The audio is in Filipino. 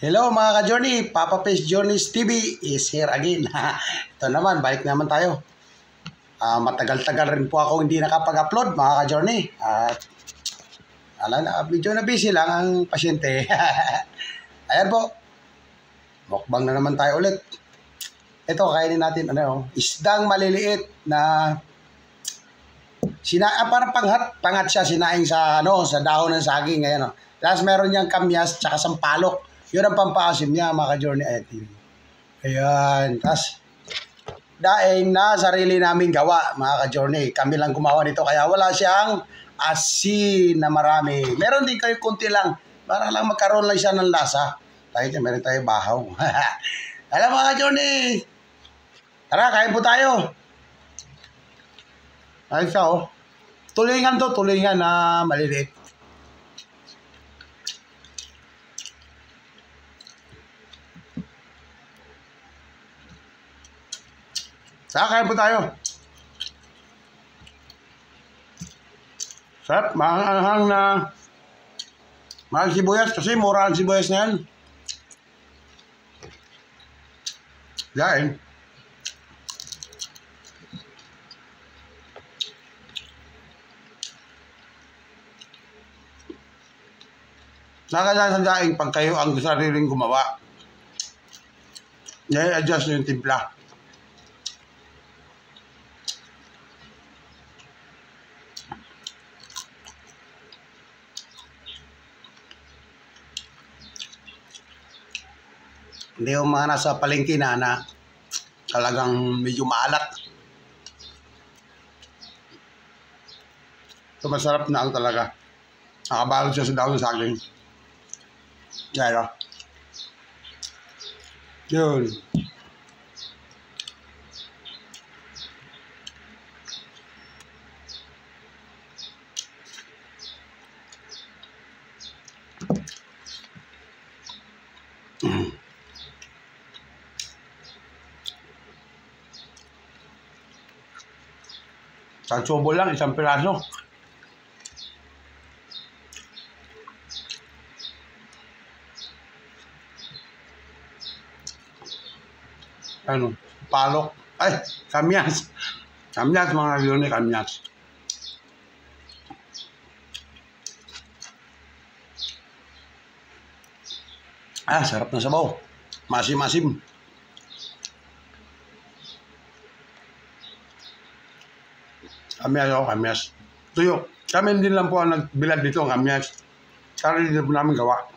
Hello mga ka-journey, Papa Fish Journeys TV is here again. Ito naman, balik naman tayo. Matagal-tagal rin po ako hindi nakapag-upload mga ka-journey. At medyo na busy lang ang pasyente. Ayan po, mukbang na naman tayo ulit. Ito, kainin natin isdang maliliit na parang pangat siya, sinaing sa dahon ng saging. Ayan, Tapos meron niyang kamyas tsaka sampalok. Yun ang pampaasim niya mga ka-journey. Ayan. Tapos daing na sarili namin gawa mga ka-journey. Kami lang gumawa nito kaya wala siyang asin na marami. Meron din kayo kunti lang para lang magkaroon lang siya ng lasa. Meron tayo bahaw. Alam mga ka-journey. Tara, kain po tayo. Ayun siya Tulingan na maliliit. Saka kain po tayo. Sarap, maanghang na mahal sibuyas kasi mura ang sibuyas na yan. Kain. Nakakala sa daing pag kayo ang sariling gumawa. I-adjust nyo yung timpla. Hindi yung mga nasa palengke na talagang medyo maalat. Ito masarap na talaga. Nakabalot siya sa dahon ng saging. Yan Yun. Sa tsubo lang, isang piraso. Palok. Ay, kamyas. Kamyas mga ka-journey, kamyas. Sarap na sabaw. Masim-masim. Kamyas. Tuyo. Kami din lang po ang nagbilad dito ng kamyas. Sarili din po namin gawa.